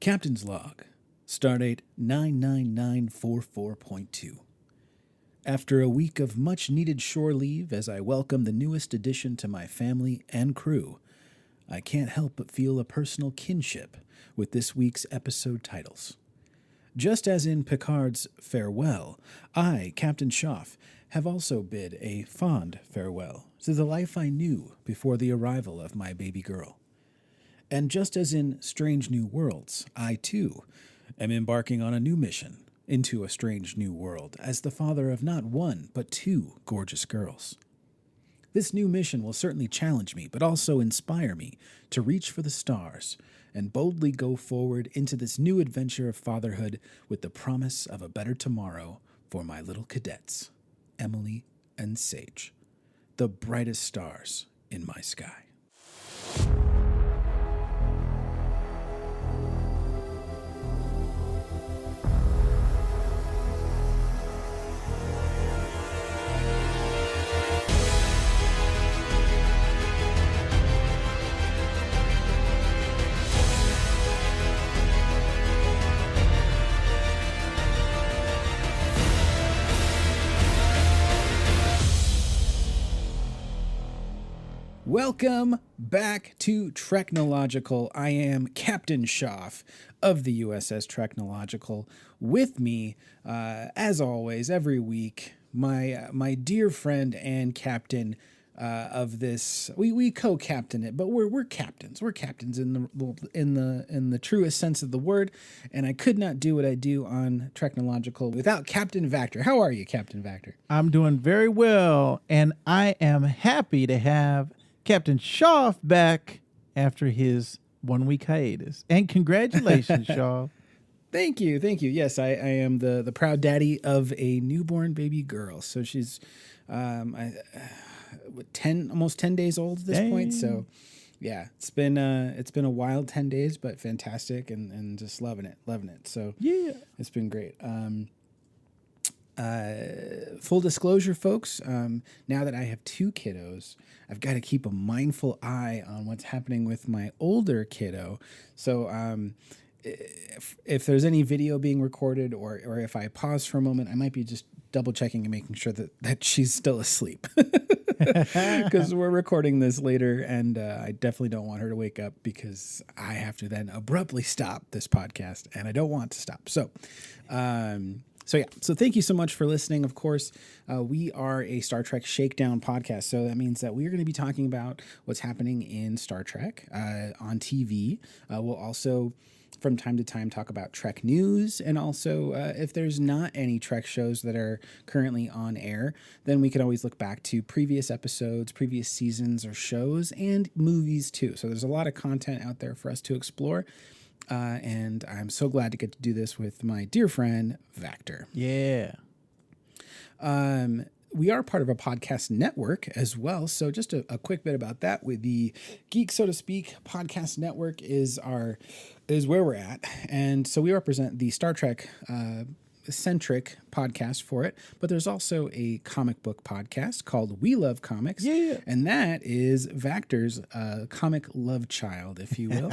Captain's Log, Stardate 99944.2. After a week of much-needed shore leave as I welcome the newest addition to my family and crew, I can't help but feel a personal kinship with this week's episode titles. Just as in Picard's farewell, I, Captain Schaff, have also bid a fond farewell to the life I knew before the arrival of my baby girl. And just as in Strange New Worlds, I, too, am embarking on a new mission into a strange new world as the father of not one, but two gorgeous girls. This new mission will certainly challenge me, but also inspire me to reach for the stars and boldly go forward into this new adventure of fatherhood with the promise of a better tomorrow for my little cadets, Emily and Sage, the brightest stars in my sky. Welcome back to TREKnological. I am Captain Schaff of the USS TREKnological. With me, as always, every week, my dear friend and captain of this. We co-captain it, but we're captains. We're captains in the truest sense of the word. And I could not do what I do on TREKnological without Captain Vactor. How are you, Captain Vactor? I'm doing very well, and I am happy to have Captain Schaff back after his 1 week hiatus. And congratulations, Schaff. Thank you. Yes, I am the proud daddy of a newborn baby girl. So she's almost 10 days old at this point. So yeah, it's been a wild 10 days, but fantastic and just loving it. So yeah, it's been great. Full disclosure, folks, now that I have two kiddos, I've got to keep a mindful eye on what's happening with my older kiddo. So if there's any video being recorded or if I pause for a moment, I might be just double checking and making sure that she's still asleep because we're recording this later and I definitely don't want her to wake up because I have to then abruptly stop this podcast and I don't want to stop. So thank you so much for listening. Of course, we are a Star Trek Shakedown podcast, so that means that we are going to be talking about what's happening in Star Trek on TV. We'll also, from time to time, talk about Trek news, and also if there's not any Trek shows that are currently on air, then we can always look back to previous episodes, previous seasons or shows, and movies too. So there's a lot of content out there for us to explore. And I'm so glad to get to do this with my dear friend, Vactor. Yeah. We are part of a podcast network as well. So just a quick bit about that. With the Geek, so to speak, podcast network is where we're at. And so we represent the Star Trek centric podcast for it. But there's also a comic book podcast called We Love Comics. Yeah. And that is Vactor's comic love child, if you will.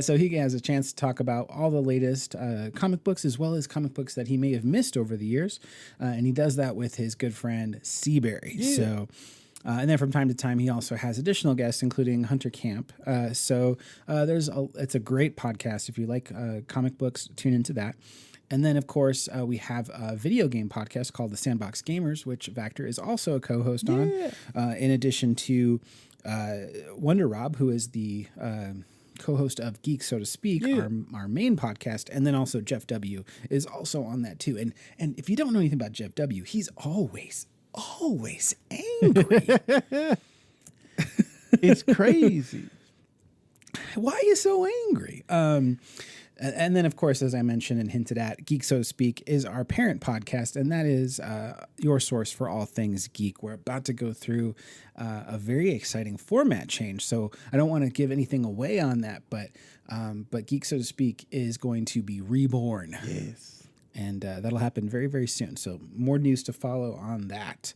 So he has a chance to talk about all the latest comic books as well as comic books that he may have missed over the years. And he does that with his good friend Seabury. Yeah. So, and then from time to time, he also has additional guests, including Hunter Camp. It's a great podcast. If you like comic books, tune into that. And then, of course, we have a video game podcast called The Sandbox Gamers, which Vactor is also a co-host on, in addition to Wonder Rob, who is the co-host of Geek, so to speak, our main podcast. And then also Jeff W. is also on that, too. And if you don't know anything about Jeff W., he's always angry. It's crazy. Why are you so angry? And then, of course, as I mentioned and hinted at, Geek, so to speak, is our parent podcast, and that is your source for all things geek. We're about to go through a very exciting format change, so I don't want to give anything away on that, but Geek, so to speak, is going to be reborn. Yes. And that'll happen very, very soon. So more news to follow on that.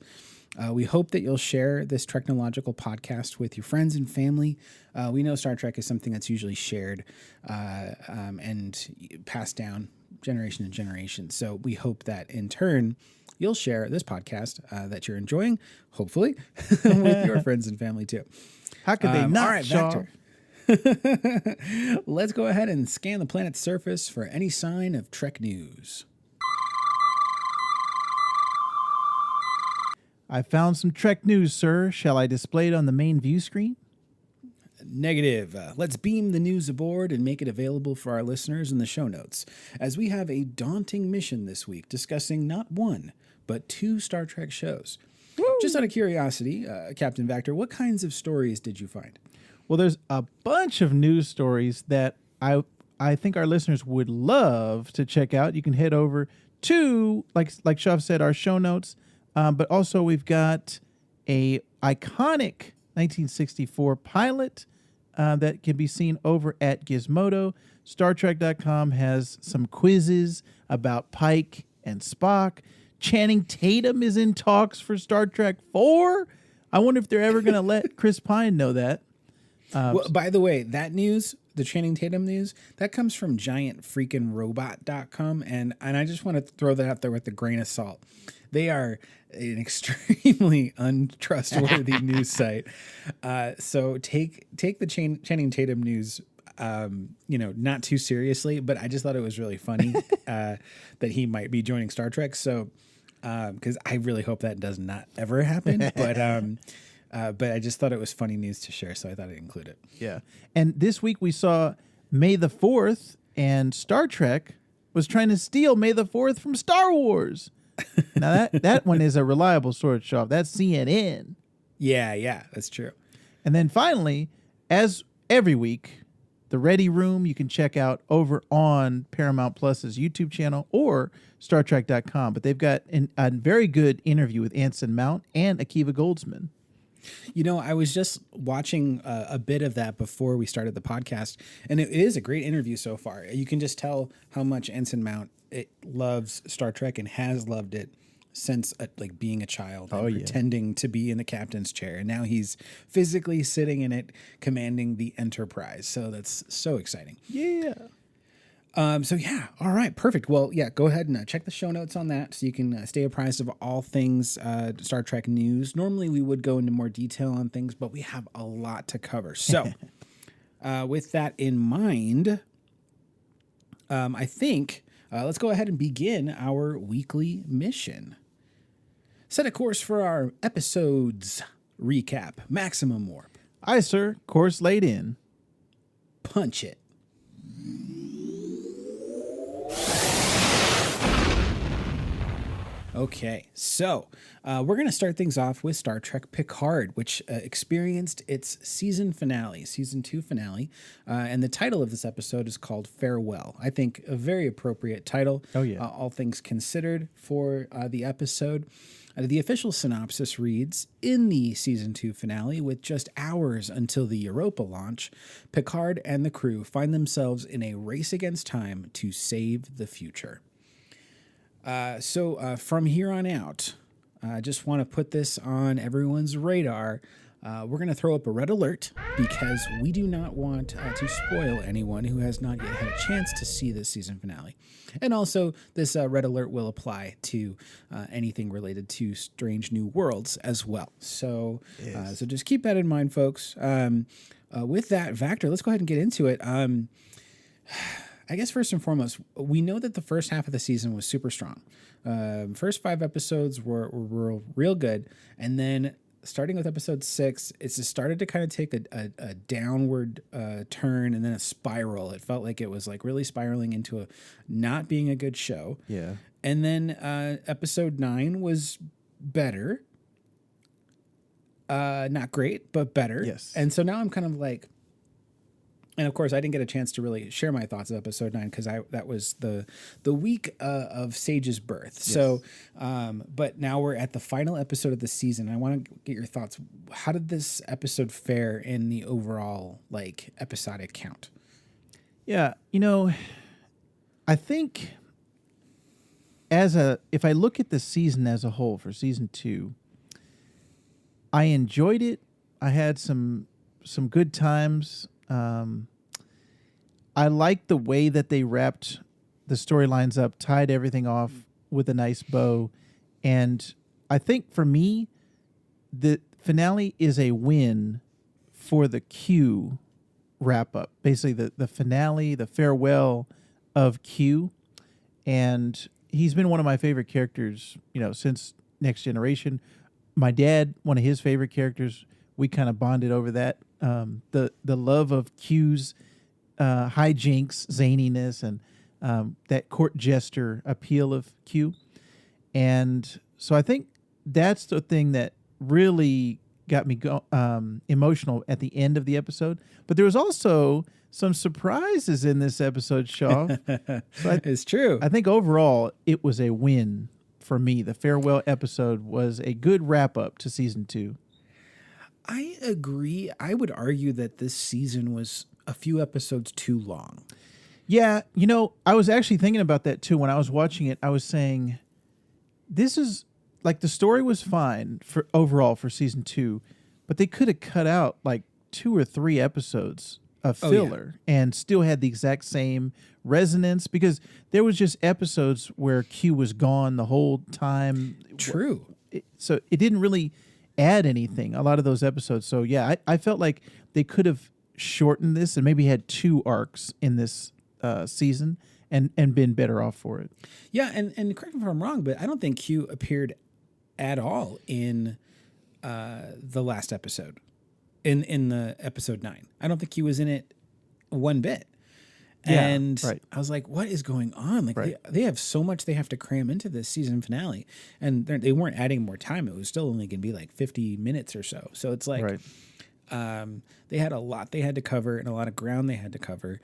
We hope that you'll share this TREKnological podcast with your friends and family. We know Star Trek is something that's usually shared and passed down generation to generation. So we hope that in turn, you'll share this podcast that you're enjoying, hopefully, with your friends and family too. How could they not, all right, Shaw? Vector. Let's go ahead and scan the planet's surface for any sign of Trek news. I found some Trek news, sir. Shall I display it on the main view screen? Negative. Let's beam the news aboard and make it available for our listeners in the show notes, as we have a daunting mission this week discussing not one, but 2 Star Trek shows. Woo! Just out of curiosity, Captain Vector, what kinds of stories did you find? Well, there's a bunch of news stories that I think our listeners would love to check out. You can head over to, like Shaw said, our show notes. But also we've got a iconic 1964 pilot that can be seen over at Gizmodo. StarTrek.com has some quizzes about Pike and Spock. Channing Tatum is in talks for Star Trek 4. I wonder if they're ever going to let Chris Pine know that. Well, by the way, that news, the Channing Tatum news, that comes from giantfreakinrobot.com. And I just want to throw that out there with a grain of salt. They are an extremely untrustworthy news site. So take the Channing Tatum news, not too seriously, but I just thought it was really funny that he might be joining Star Trek. So, because I really hope that does not ever happen, but I just thought it was funny news to share, so I thought I'd include it. Yeah. And this week we saw May the 4th, and Star Trek was trying to steal May the 4th from Star Wars. Now that one is a reliable source, Shaw. That's CNN. Yeah, that's true. And then finally, as every week, the Ready Room you can check out over on Paramount Plus's YouTube channel or StarTrek.com. But they've got a very good interview with Anson Mount and Akiva Goldsman. I was just watching a bit of that before we started the podcast, and it is a great interview so far. You can just tell how much Anson Mount loves Star Trek and has loved it since being a child and pretending to be in the captain's chair. And now he's physically sitting in it, commanding the Enterprise. So that's so exciting. Yeah. All right, perfect. Well, yeah, go ahead and check the show notes on that so you can stay apprised of all things Star Trek news. Normally, we would go into more detail on things, but we have a lot to cover. So, with that in mind, I think let's go ahead and begin our weekly mission. Set a course for our episodes recap. Maximum warp. Aye, sir. Course laid in. Punch it. Okay, so we're going to start things off with Star Trek Picard, which experienced its season 2 finale, and the title of this episode is called Farewell. I think a very appropriate title, all things considered, for the episode. The official synopsis reads, in the season 2 finale, with just hours until the Europa launch, Picard and the crew find themselves in a race against time to save the future. So from here on out, I just want to put this on everyone's radar. We're going to throw up a red alert because we do not want to spoil anyone who has not yet had a chance to see this season finale. And also, this red alert will apply to anything related to Strange New Worlds as well. So, so just keep that in mind, folks. With that, Vector, let's go ahead and get into it. I guess first and foremost, we know that the first half of the season was super strong. First 5 episodes were real good. And then starting with episode 6, it's just started to kind of take a downward turn and then a spiral. It felt like it was really spiraling into not being a good show. Yeah. And then episode 9 was better. Not great, but better. Yes. And so now I'm kind of like, and of course, I didn't get a chance to really share my thoughts of episode 9 because that was the week of Sage's birth. Yes. So, but now we're at the final episode of the season. I want to get your thoughts. How did this episode fare in the overall episodic count? Yeah, I think if I look at the season as a whole for season 2, I enjoyed it. I had some good times. I liked the way that they wrapped the storylines up, tied everything off with a nice bow. And I think for me, the finale is a win for the Q wrap up. Basically, the finale, the farewell of Q. And he's been one of my favorite characters, since Next Generation. My dad, one of his favorite characters, we kind of bonded over that. The love of Q's hijinks, zaniness, and that court jester appeal of Q. And so I think that's the thing that really got me emotional at the end of the episode. But there was also some surprises in this episode, Shaw. So It's true. I think overall it was a win for me. The farewell episode was a good wrap up to season 2. I agree. I would argue that this season was a few episodes too long. Yeah, I was actually thinking about that too when I was watching it. I was saying, this is like the story was fine for overall for season 2, but they could have cut out like 2 or 3 episodes of filler and still had the exact same resonance, because there was just episodes where Q was gone the whole time. True. So it didn't really add anything, a lot of those episodes. So yeah, I felt like they could have shortened this and maybe had 2 arcs in this season and been better off for it. Yeah, and correct me if I'm wrong, but I don't think Q appeared at all in the last episode, in the episode 9. I don't think he was in it one bit. Yeah, And right. I was like, what is going on? Like Right. they have so much they have to cram into this season finale, and they weren't adding more time. It was still only going to be like 50 minutes or so. So it's like, Right. they had a lot they had to cover and a lot of ground they had to cover.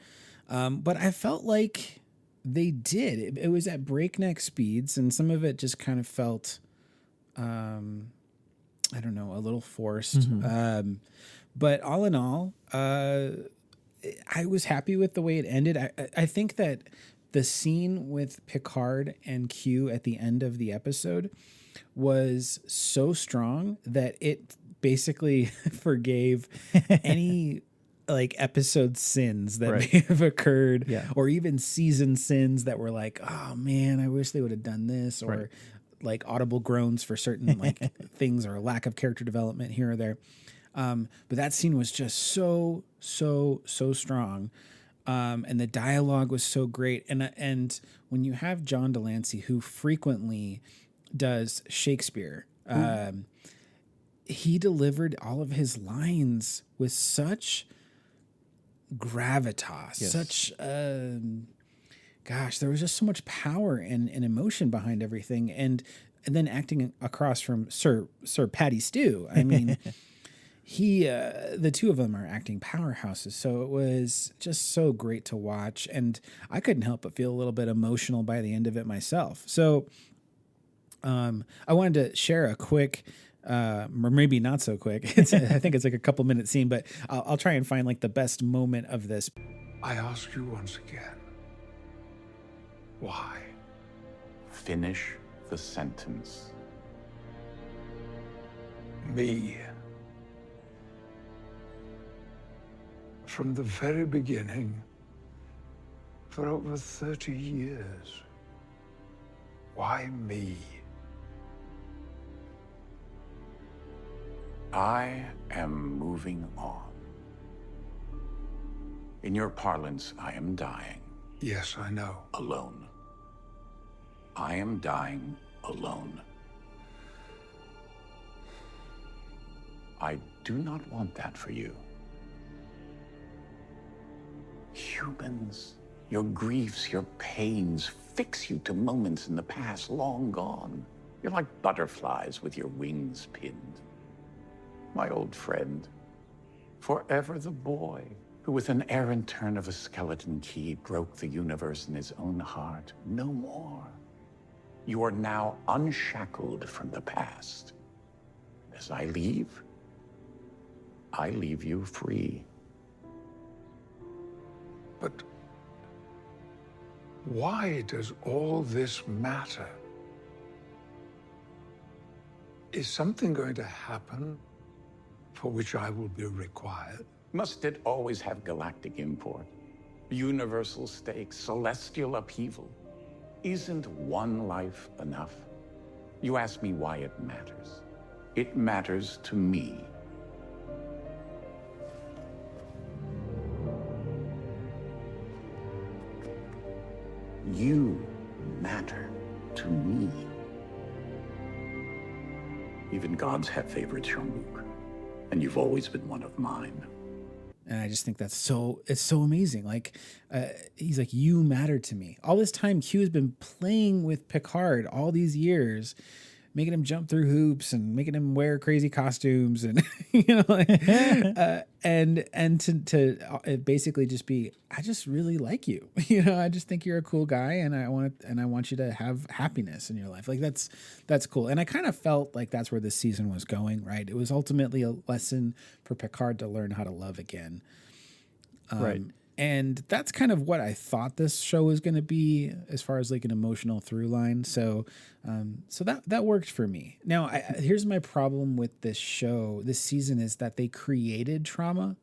But I felt like they did. It was at breakneck speeds, and some of it just kind of felt, I don't know, a little forced. But all in all, I was happy with the way it ended. I think that the scene with Picard and Q at the end of the episode was so strong that it basically forgave any like episode sins that may have occurred, or even season sins that were like, oh man, I wish they would have done this, or like audible groans for certain like things, or a lack of character development here or there. But that scene was just so strong. And the dialogue was so great. And when you have John Delancey, who frequently does Shakespeare, he delivered all of his lines with such gravitas, such, gosh, there was just so much power and emotion behind everything. And then acting across from Sir Patty Stew, I mean, the two of them are acting powerhouses. So it was just so great to watch. And I couldn't help but feel a little bit emotional by the end of it myself. So I wanted to share a quick, or maybe not so quick. I think it's like a couple minute scene, but I'll try and find like the best moment of this. I ask you once again, why? Finish the sentence. Me. From the very beginning, for over 30 years. Why me? I am moving on. In your parlance, I am dying. Yes, I know. Alone. I am dying alone. I do not want that for you. Humans, your griefs, your pains fix you to moments in the past long gone. You're like butterflies with your wings pinned. My old friend, forever the boy who with an errant turn of a skeleton key broke the universe in his own heart. No more. You are now unshackled from the past. As I leave you free. But why does all this matter? Is something going to happen for which I will be required. Must it always have galactic import? Universal stakes, celestial upheaval? Isn't one life enough? You ask me why it matters. It matters to me. You matter to me. Even gods have favorites, Jean-Luc. And you've always been one of mine. And I just think it's so amazing. Like, he's like, you matter to me. All this time, Q has been playing with Picard all these years, making him jump through hoops and making him wear crazy costumes, and and to basically just be, I just really like you. I just think you're a cool guy, and I want you to have happiness in your life. Like that's cool. And I kind of felt like that's where this season was going. Right? It was ultimately a lesson for Picard to learn how to love again. Right. And that's kind of what I thought this show was going to be, as far as like an emotional through line. So that worked for me. Now, here's my problem with this show, this season, is that they created trauma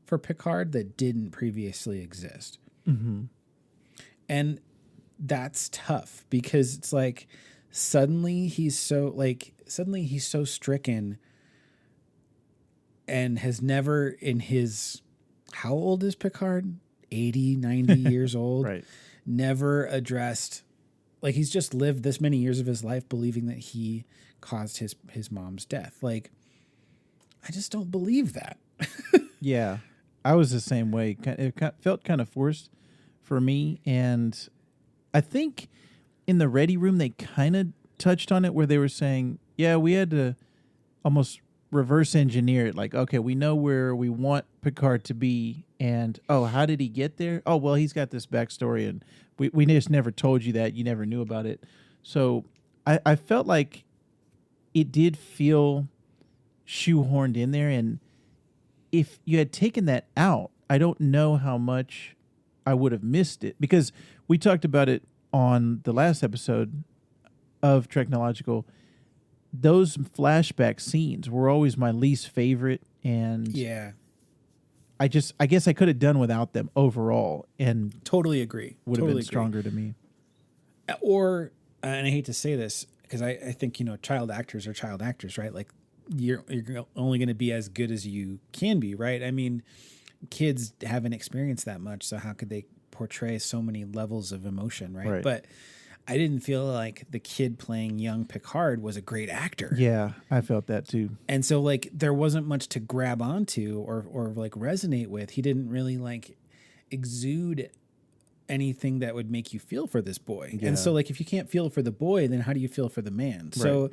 for Picard that didn't previously exist. Mm-hmm. And that's tough, because it's like suddenly he's so stricken and has never in his... How old is Picard? 80, 90 years old. Right. Never addressed, like, he's just lived this many years of his life believing that he caused his mom's death. Like, I just don't believe that. Yeah. I was the same way. It felt kind of forced for me. And I think in the Ready Room, they kind of touched on it, where they were saying, yeah, we had to almost reverse engineer it. Like, okay, we know where we want Picard to be, and how did he get there? Oh, well, he's got this backstory, and we just never told you that. You never knew about it. So I felt like it did feel shoehorned in there, and if you had taken that out, I don't know how much I would have missed it, because we talked about it on the last episode of TREKnological. Those flashback scenes were always my least favorite, and Yeah. I guess I could have done without them overall, and Totally agree. would have Totally been agree. stronger to me. Or, and I hate to say this, because I think, child actors are child actors, right? Like, you're only going to be as good as you can be, right? I mean, kids haven't experienced that much, so how could they portray so many levels of emotion, right? But I didn't feel like the kid playing young Picard was a great actor. Yeah, I felt that too. And so, like, there wasn't much to grab onto or like resonate with. He didn't really like exude anything that would make you feel for this boy. Yeah. And so, like, if you can't feel for the boy, then how do you feel for the man? So,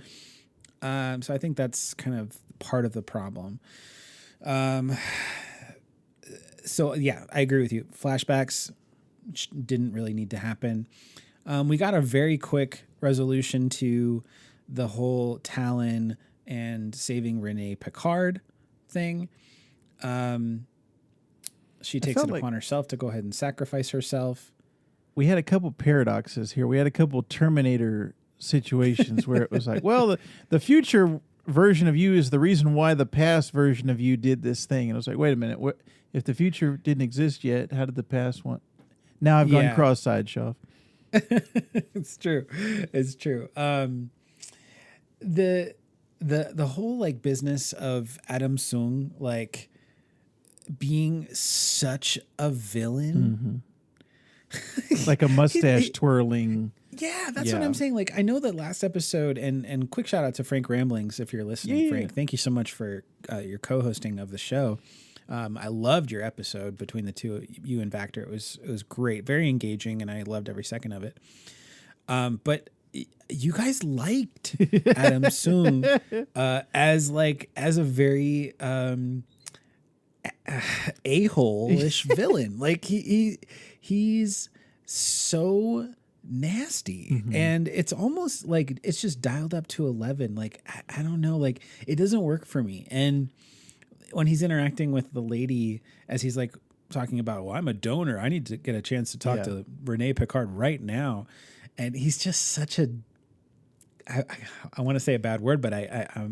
so I think that's kind of part of the problem. So yeah, I agree with you. Flashbacks didn't really need to happen. We got a very quick resolution to the whole Talon and saving Renee Picard thing. She takes it upon herself to go ahead and sacrifice herself. We had a couple paradoxes here. We had a couple Terminator situations where it was like, well, the future version of you is the reason why the past version of you did this thing. And I was like, wait a minute. What, if the future didn't exist yet, how did the past want? Now I've gone cross-eyed, Shaw. It's true. It's true. The whole like business of Adam Sung like being such a villain, like a mustache twirling. Yeah, that's what I'm saying. Like, I know that last episode, and quick shout out to Frank Ramblings if you're listening, Frank. Thank you so much for your co-hosting of the show. I loved your episode between the two, you and Vactor. It was great, very engaging, and I loved every second of it. But you guys liked Adam Sung as a very a-hole-ish villain. Like he's so nasty, and it's almost like it's just dialed up to 11. Like I don't know, like it doesn't work for me. And when he's interacting with the lady, as he's like talking about, well, I'm a donor, I need to get a chance to talk to Renee Picard right now, and he's just such a I want to say a bad word, but I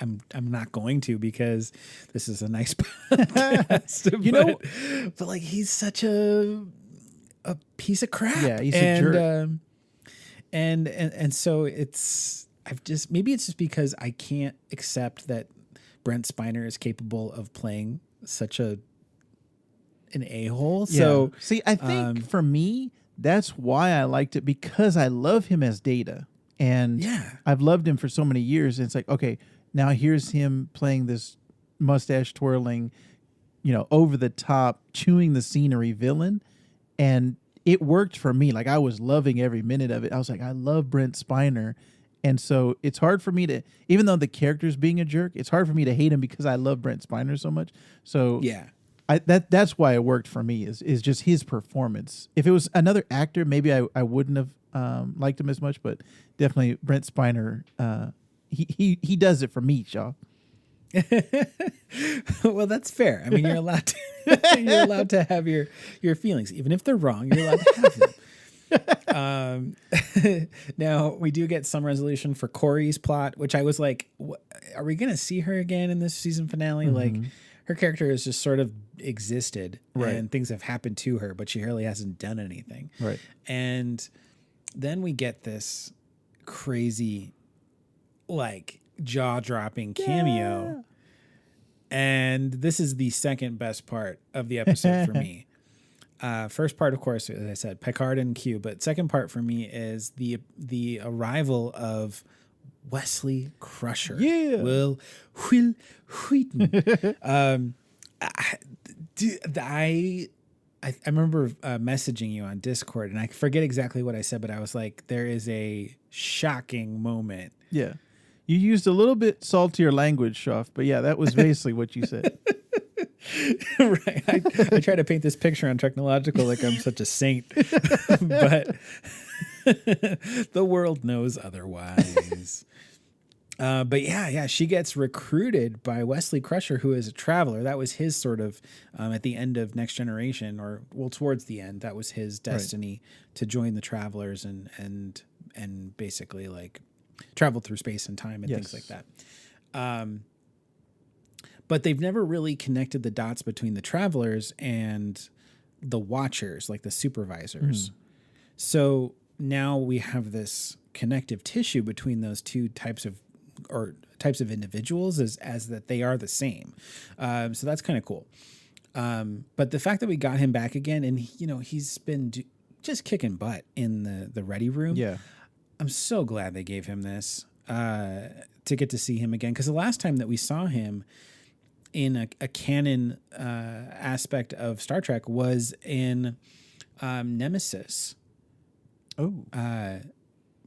I'm not going to because this is a nice podcast. But like he's such a piece of crap. Yeah, he's a jerk. And so maybe it's just because I can't accept that Brent Spiner is capable of playing such an a-hole. So see, I think for me, that's why I liked it, because I love him as Data. And I've loved him for so many years. And it's like, okay, now here's him playing this mustache twirling, over the top, chewing the scenery villain. And it worked for me. Like I was loving every minute of it. I was like, I love Brent Spiner. And so it's hard for me to, even though the character's being a jerk, it's hard for me to hate him because I love Brent Spiner so much. So that's why it worked for me is just his performance. If it was another actor, maybe I wouldn't have liked him as much, but definitely Brent Spiner, he does it for me, y'all. Well, that's fair. I mean, you're allowed to have your feelings, even if they're wrong. You're allowed to have them. Now we do get some resolution for Corey's plot, which I was like, are we going to see her again in this season finale? Mm-hmm. Like her character has just sort of existed right. and things have happened to her, but she really hasn't done anything. Right. And then we get this crazy, like jaw-dropping cameo. And this is the second best part of the episode for me. First part, of course, as I said, Picard and Q, but second part for me is the arrival of Wesley Crusher. Yeah. Will Wheaton. I remember messaging you on Discord, and I forget exactly what I said, but I was like, there is a shocking moment. Yeah. You used a little bit saltier language, Schaff, but yeah, that was basically what you said. Right. I try to paint this picture on TREKnological like I'm such a saint, but the world knows otherwise. But yeah, she gets recruited by Wesley Crusher, who is a traveler. That was his sort of, at the end of Next Generation, or towards the end, that was his destiny to join the Travelers and basically like travel through space and time and things like that. But they've never really connected the dots between the Travelers and the Watchers, like the supervisors. So now we have this connective tissue between those two types of individuals as that they are the same. So that's kind of cool. But the fact that we got him back again, and he's been just kicking butt in the ready room. Yeah. I'm so glad they gave him this to get to see him again. Because the last time that we saw him in a canon aspect of Star Trek was in Nemesis. Oh.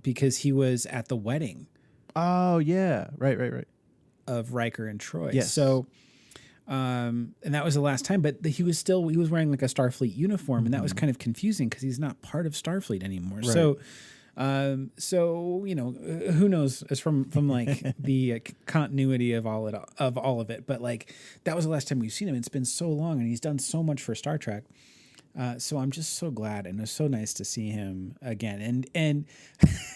Because he was at the wedding. Oh, yeah. Right. Of Riker and Troy. Yes. So, and that was the last time, but he was wearing like a Starfleet uniform, and that was kind of confusing because he's not part of Starfleet anymore. Right. So, who knows as from like the continuity of all of it, but like that was the last time we've seen him. It's been so long and he's done so much for Star Trek. So I'm just so glad, and it's so nice to see him again. And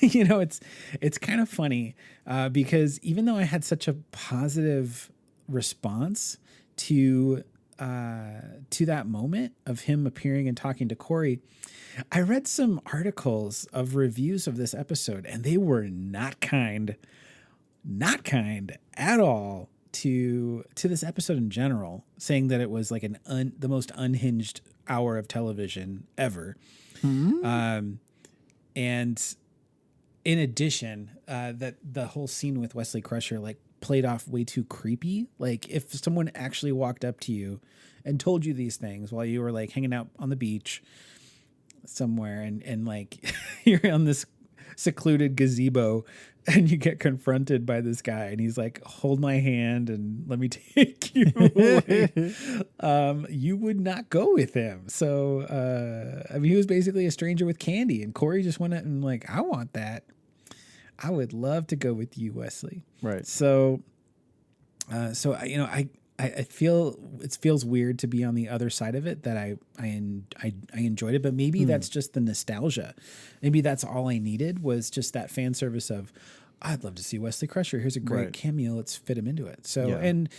it's kind of funny because even though I had such a positive response to that moment of him appearing and talking to Corey, I read some articles of reviews of this episode, and they were not kind at all to this episode in general, saying that it was like the most unhinged hour of television ever. And in addition, that the whole scene with Wesley Crusher like played off way too creepy. Like if someone actually walked up to you and told you these things while you were like hanging out on the beach somewhere and like you're on this secluded gazebo and you get confronted by this guy and he's like, hold my hand and let me take you away. You would not go with him. So, he was basically a stranger with candy, and Corey just went out and like, I want that. I would love to go with you, Wesley. Right. So, I feel it feels weird to be on the other side of it, that I enjoyed it, but maybe that's just the nostalgia. Maybe that's all I needed was just that fan service of, I'd love to see Wesley Crusher. Here's a great Right. cameo. Let's fit him into it. So, Yeah. and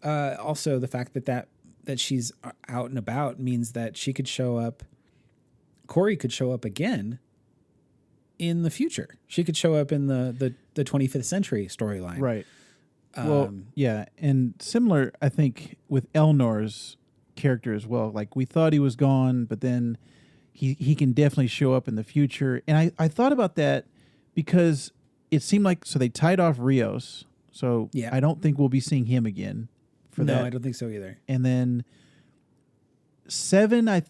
also the fact that she's out and about means that she could show up. Corey could show up again in the future. She could show up in the 25th century storyline. Right. Well, yeah, and similar, I think, with Elnor's character as well. Like, we thought he was gone, but then he can definitely show up in the future. And I thought about that because it seemed like, so they tied off Rios, so Yeah. I don't think we'll be seeing him again for that. No, I don't think so either. And then Seven, I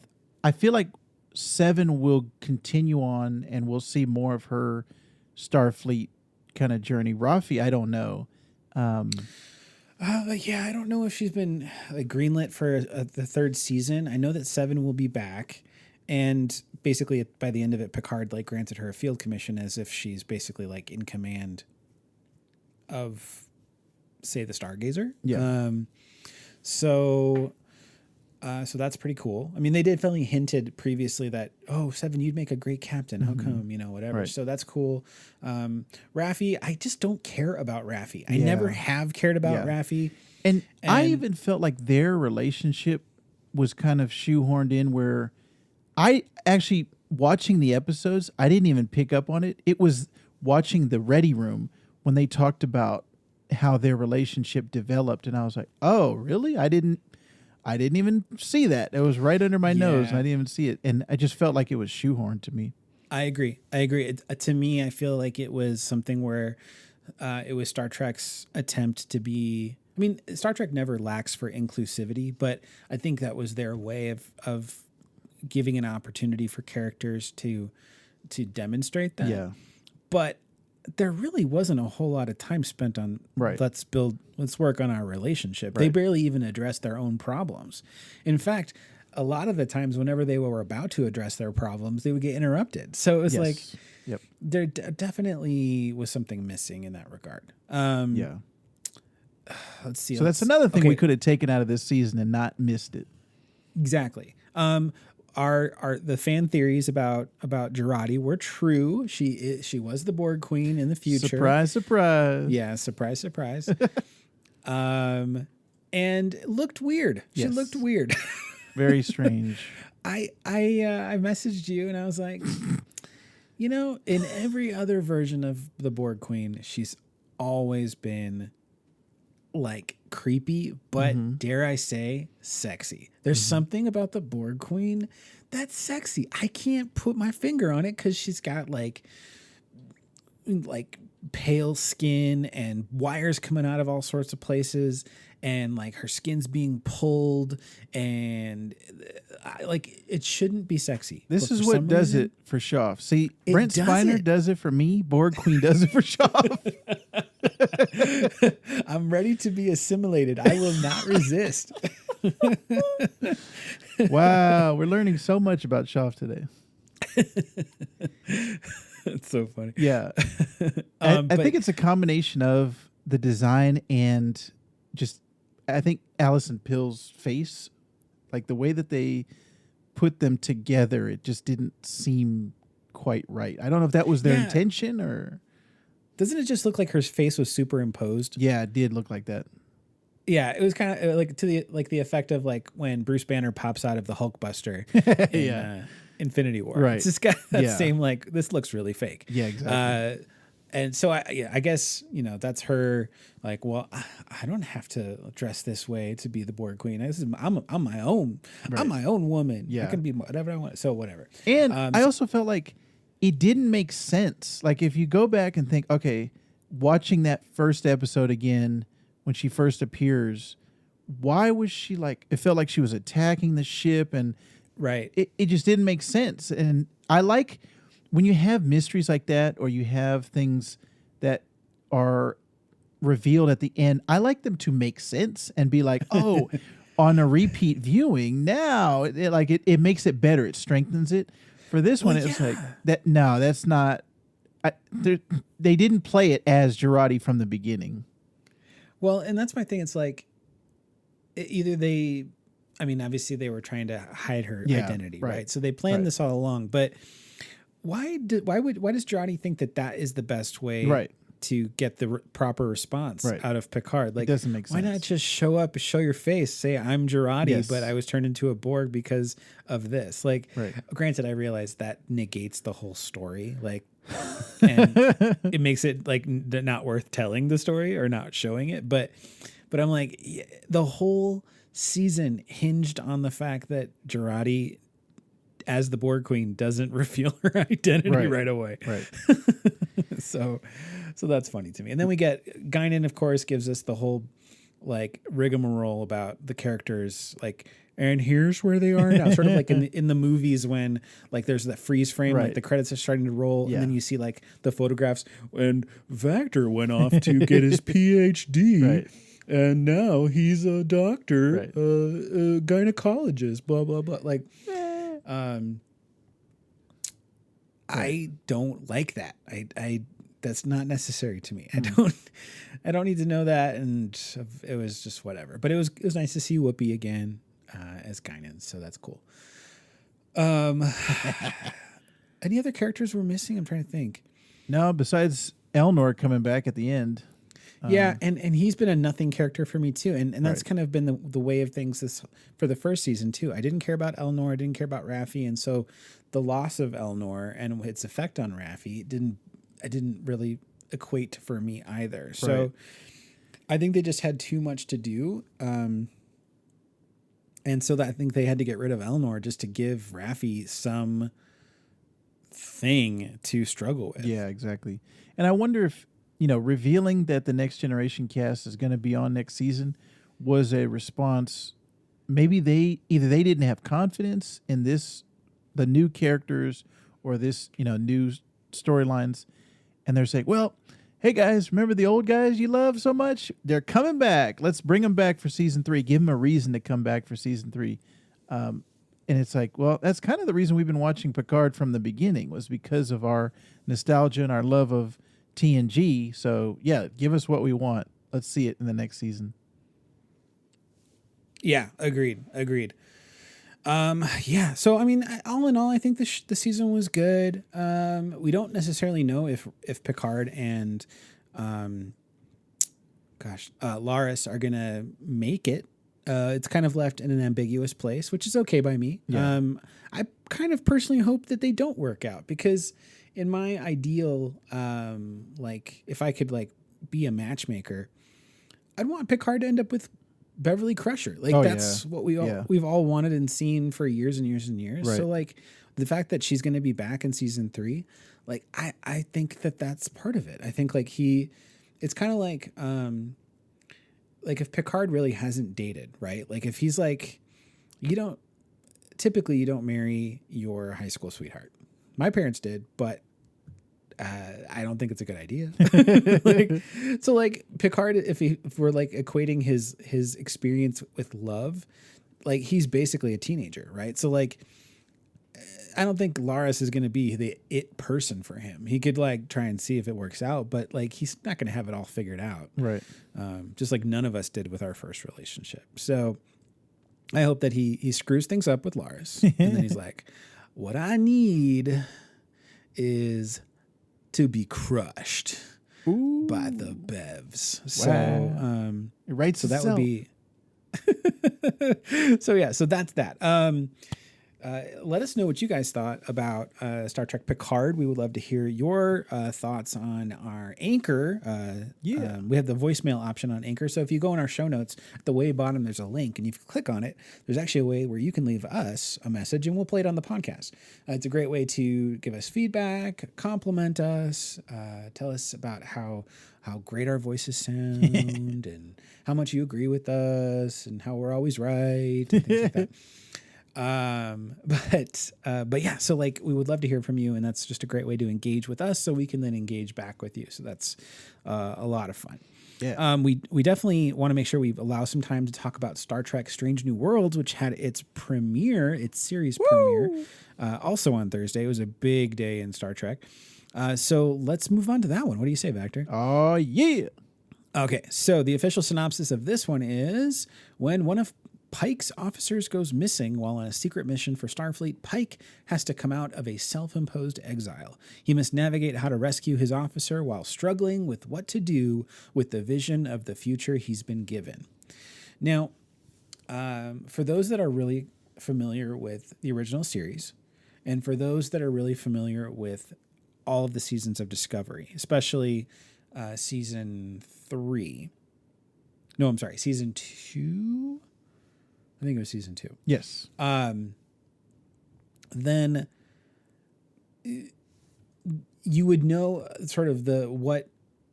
feel like Seven will continue on, and we'll see more of her Starfleet kind of journey. Rafi, I don't know. Yeah, I don't know if she's been greenlit for the third season. I know that Seven will be back, and basically by the end of it, Picard granted her a field commission as if she's basically in command of, say, the Stargazer. Yeah. So that's pretty cool. I mean, they definitely hinted previously that, Seven, you'd make a great captain. How come, whatever. Right. So that's cool. Raffi, I just don't care about Raffi. I never have cared about Raffi. And I even felt like their relationship was kind of shoehorned in, where I actually, watching the episodes, I didn't even pick up on it. It was watching the Ready Room when they talked about how their relationship developed, and I was like, oh, really? I didn't even see that. It was right under my nose, and I didn't even see it. And I just felt like it was shoehorned to me. I agree. To me, I feel like it was something where it was Star Trek's attempt to be... I mean, Star Trek never lacks for inclusivity, but I think that was their way of giving an opportunity for characters to demonstrate that. Yeah. But there really wasn't a whole lot of time spent on let's work on our relationship. They barely even addressed their own problems. In fact, a lot of the times whenever they were about to address their problems, they would get interrupted. So it was there definitely was something missing in that regard. Yeah. Let's see. So that's another thing we could have taken out of this season and not missed it. Exactly. Are the fan theories about Jurati were true? She was the Borg Queen in the future. Surprise, surprise. Yeah, surprise, surprise. And looked weird. She Yes. looked weird. Very strange. I messaged you and I was like, in every other version of the Borg Queen, she's always been creepy, but dare I say, sexy. There's something about the Borg Queen that's sexy. I can't put my finger on it because she's got like pale skin and wires coming out of all sorts of places, and her skin's being pulled, and it shouldn't be sexy. This But is for what some does reason, it for Schaff. See, Brent does Spiner it. does it for me. Borg Queen does it for Schaff. I'm ready to be assimilated. I will not resist. Wow, we're learning so much about Schaff today. It's so funny. Yeah. I think it's a combination of the design and just, I think Alison Pill's face, like the way that they put them together, it just didn't seem quite right. I don't know if that was their intention or... Doesn't it just look like her face was superimposed? Yeah, it did look like that. Yeah, it was kind of to the effect of when Bruce Banner pops out of the Hulkbuster in Infinity War. Right. It's just got that same this looks really fake. Yeah, exactly. And so I guess that's her well, I don't have to dress this way to be the Borg Queen. I'm my own. Right. I'm my own woman. Yeah. I can be whatever I want. So whatever. And I also felt like it didn't make sense. Like if you go back and think, okay, watching that first episode again when she first appears, why was she it felt like she was attacking the ship, and right. It just didn't make sense. And I like when you have mysteries like that, or you have things that are revealed at the end, I like them to make sense and be like, oh, on a repeat viewing now, it makes it better. It strengthens it. For this one, it's like that. No, that's not. They didn't play it as Jurati from the beginning. Well, and that's my thing. It's either they, I mean, obviously they were trying to hide her identity, right? So they planned this all along. But why does Jurati think that is the best way to get the proper response out of Picard. Like, it doesn't make sense. Why not just show up, show your face, say I'm Jurati, Yes. but I was turned into a Borg because of this. Like, Right. granted, I realize that negates the whole story. Like, and it makes it like not worth telling the story or not showing it. But I'm like, the whole season hinged on the fact that Jurati, as the Borg Queen, doesn't reveal her identity right away. Right. So that's funny to me. And then we get Guinan, of course, gives us the whole like rigmarole about the characters, like, and here's where they are now. Sort of like in the movies when like there's that freeze frame, like the credits are starting to roll, and then you see like the photographs. And Vactor went off to get his PhD, and now he's a doctor, a gynecologist, blah blah blah. Like, I don't like that. I that's not necessary to me. I don't need to know that, and it was just whatever. But it was nice to see Whoopi again as Guinan, so that's cool. Any other characters we're missing? I'm trying to think. No, besides Elnor coming back at the end. Yeah, and he's been a nothing character for me too, and that's kind of been the way of things for the first season too. I didn't care about Elnor, I didn't care about Raffi, and so the loss of Elnor and its effect on Raffi didn't really equate for me either. So I think they just had too much to do, and so I think they had to get rid of Elnor just to give Raffi some thing to struggle with. Yeah, exactly. And I wonder if, revealing that the Next Generation cast is going to be on next season was a response. Maybe they didn't have confidence in the new characters or this, new storylines. And they're saying, well, hey guys, remember the old guys you love so much? They're coming back. Let's bring them back for season 3. Give them a reason to come back for season 3. And it's like, well, that's kind of the reason we've been watching Picard from the beginning, was because of our nostalgia and our love of TNG. So yeah, give us what we want. Let's see it in the next season. Yeah, agreed. Yeah. So, I mean, all in all, I think the season was good. We don't necessarily know if Picard and, Laris are going to make it. It's kind of left in an ambiguous place, which is okay by me. Yeah. I kind of personally hope that they don't work out, because in my ideal, like if I could like be a matchmaker, I'd want Picard to end up with Beverly Crusher. Like that's what we've all wanted and seen for years and years and years. Right. So like the fact that she's going to be back in season 3, like I think that's part of it. I think like it's kind of like if Picard really hasn't dated, right? Like if he's like, you don't marry your high school sweetheart. My parents did, but I don't think it's a good idea. So like Picard, if we're like equating his experience with love, like he's basically a teenager, right? So like, I don't think Laris is going to be the it person for him. He could like try and see if it works out, but like he's not going to have it all figured out, right? Just like none of us did with our first relationship. So I hope that he screws things up with Laris, and then he's like, what I need is to be crushed by the Bevs. Wow. So, it writes so that itself. would be, so yeah, so that's that. Let us know what you guys thought about Star Trek Picard. We would love to hear your thoughts on our Anchor. We have the voicemail option on Anchor. So if you go in our show notes, at the way bottom, there's a link. And if you click on it, there's actually a way where you can leave us a message and we'll play it on the podcast. It's a great way to give us feedback, compliment us, tell us about how great our voices sound and how much you agree with us and how we're always right and things like that. But yeah, so like we would love to hear from you, and that's just a great way to engage with us so we can then engage back with you. So that's a lot of fun. Yeah. We definitely want to make sure we allow some time to talk about Star Trek Strange New Worlds, which had its series premiere, also on Thursday. It was a big day in Star Trek. So let's move on to that one. What do you say, Vactor? Oh, yeah. Okay, so the official synopsis of this one is: when one of Pike's officers goes missing while on a secret mission for Starfleet. Pike has to come out of a self-imposed exile. He must navigate how to rescue his officer while struggling with what to do with the vision of the future he's been given. Now, for those that are really familiar with the original series, and for those that are really familiar with all of the seasons of Discovery, especially season 3. No, I'm sorry, season 2? I think it was season 2. Yes. Then you would know sort of what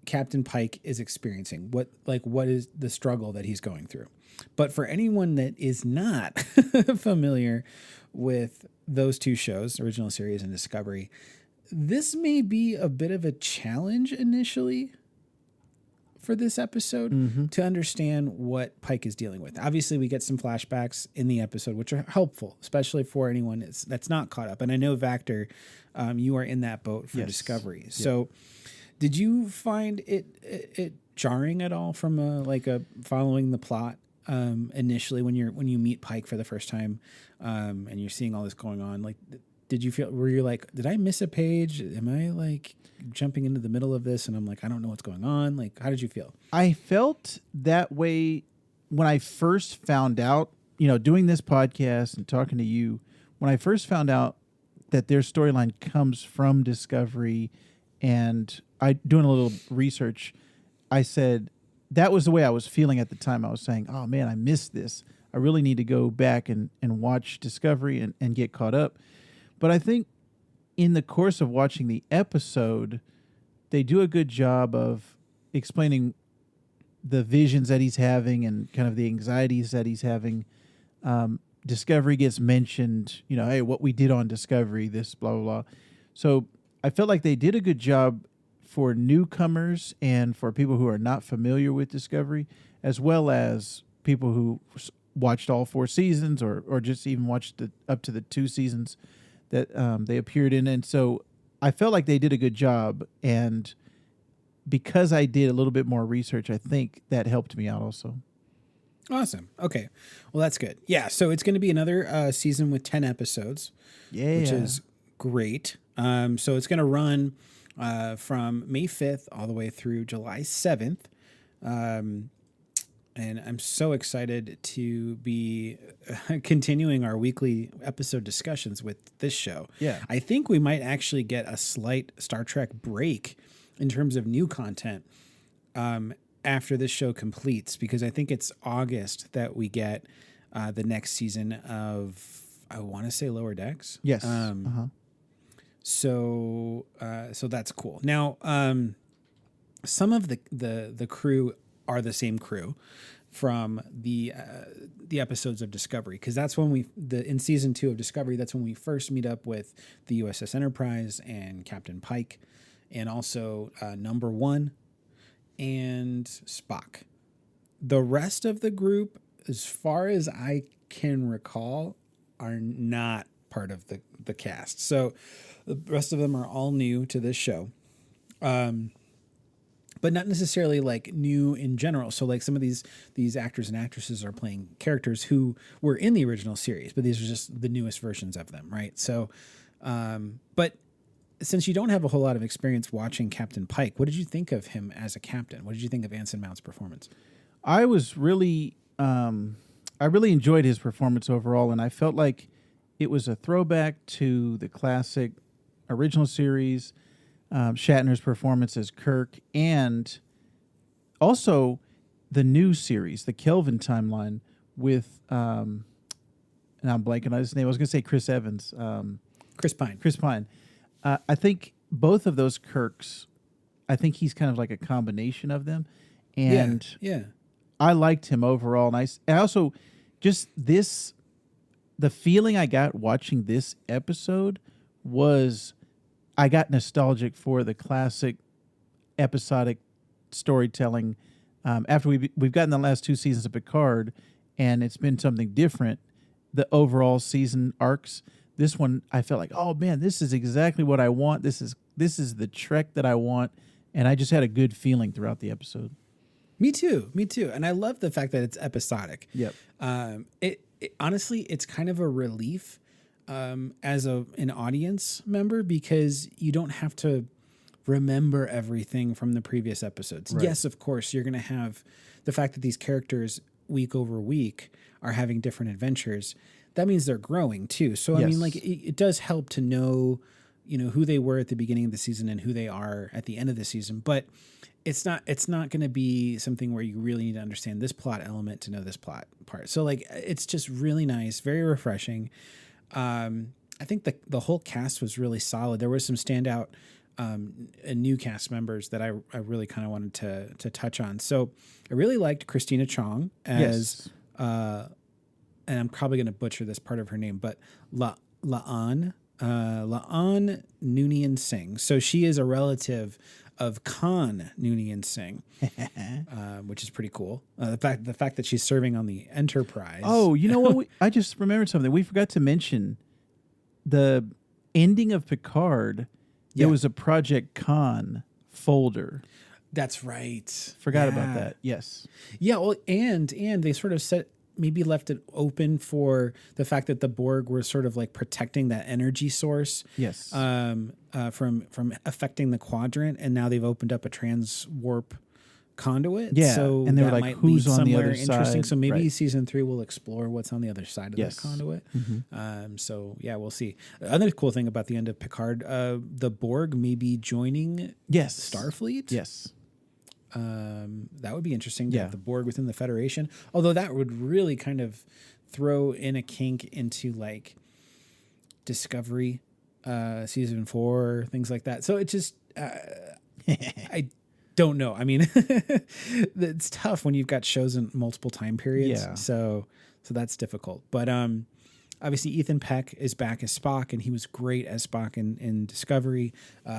Captain Pike is experiencing, what is the struggle that he's going through. But for anyone that is not familiar with those two shows, original series and Discovery, this may be a bit of a challenge initially for this episode to understand what Pike is dealing with. Obviously, we get some flashbacks in the episode, which are helpful, especially for anyone that's not caught up. And I know, Vactor, you are in that boat for Discovery. Yeah. So did you find it jarring at all from a following the plot initially when you meet Pike for the first time and you're seeing all this going on? Like, were you like, did I miss a page? Am I like jumping into the middle of this and I'm like, I don't know what's going on? Like, how did you feel? I felt that way when I first found out, doing this podcast and talking to you, when I first found out that their storyline comes from Discovery, and I doing a little research, I said that was the way I was feeling at the time. I was saying, oh man, I missed this. I really need to go back and watch Discovery and get caught up. But I think in the course of watching the episode, they do a good job of explaining the visions that he's having and kind of the anxieties that he's having. Discovery gets mentioned, hey, what we did on Discovery, this, blah, blah, blah. So I felt like they did a good job for newcomers and for people who are not familiar with Discovery, as well as people who watched all 4 seasons or just even watched up to the 2 seasons that they appeared in. And so I felt like they did a good job. And because I did a little bit more research, I think that helped me out also. Awesome. Okay. Well, that's good. Yeah. So it's going to be another season with 10 episodes, which is great. So it's going to run from May 5th all the way through July 7th. And I'm so excited to be continuing our weekly episode discussions with this show. Yeah. I think we might actually get a slight Star Trek break in terms of new content after this show completes, because I think it's August that we get the next season of, I want to say, Lower Decks. Yes. So that's cool. Now, some of the crew are the same crew from the episodes of Discovery, because that's when in season 2 of Discovery, that's when we first meet up with the USS Enterprise and Captain Pike, and also Number 1 and Spock. The rest of the group, as far as I can recall, are not part of the cast. So the rest of them are all new to this show. But not necessarily like new in general. So like some of these actors and actresses are playing characters who were in the original series, but these are just the newest versions of them, right? So, but since you don't have a whole lot of experience watching Captain Pike, what did you think of him as a captain? What did you think of Anson Mount's performance? I was really, I really enjoyed his performance overall, and I felt like it was a throwback to the classic original series, Shatner's performance as Kirk, and also the new series, the Kelvin timeline with, and I'm blanking on his name. I was going to say Chris Evans. Chris Pine. Chris Pine. I think both of those Kirks, I think he's kind of like a combination of them. And yeah. I liked him overall. And I also just the feeling I got watching this episode was I got nostalgic for the classic episodic storytelling. After we've gotten the last 2 seasons of Picard, and it's been something different, the overall season arcs. This one, I felt like, oh man, this is exactly what I want. This is the Trek that I want, and I just had a good feeling throughout the episode. Me too. And I love the fact that it's episodic. Yep. It honestly, it's kind of a relief as an audience member, because you don't have to remember everything from the previous episodes. Right. Yes, of course, you're going to have the fact that these characters week over week are having different adventures. That means they're growing too. So, I mean, like it does help to know, who they were at the beginning of the season and who they are at the end of the season. But it's not going to be something where you really need to understand this plot element to know this plot part. So like, it's just really nice, very refreshing. I think the whole cast was really solid. There was some standout new cast members that I really kind of wanted to touch on. So I really liked Christina Chong as, and I'm probably going to butcher this part of her name, but La'an Noonien Singh. So she is a relative of Khan Noonien Singh, which is pretty cool. The fact that she's serving on the Enterprise. Oh, you know what? I just remembered something. We forgot to mention the ending of Picard. There was a Project Khan folder. That's right. Forgot about that. Yes. Yeah. Well, and they sort of maybe left it open for the fact that the Borg were sort of like protecting that energy source. Yes. From affecting the quadrant, and now they've opened up a transwarp conduit. Yeah. So and they were that like, might who's lead on the somewhere other interesting. side? So maybe Right. season 3 will explore what's on the other side of that conduit. Mm-hmm. So yeah, we'll see. Another cool thing about the end of Picard, the Borg may be joining Starfleet. Yes. That would be interesting to Yeah. have the Borg within the Federation. Although that would really kind of throw in a kink into like Discovery, season 4, things like that. So it just, I don't know. I mean, it's tough when you've got shows in multiple time periods. Yeah. So that's difficult. But obviously Ethan Peck is back as Spock, and he was great as Spock in Discovery.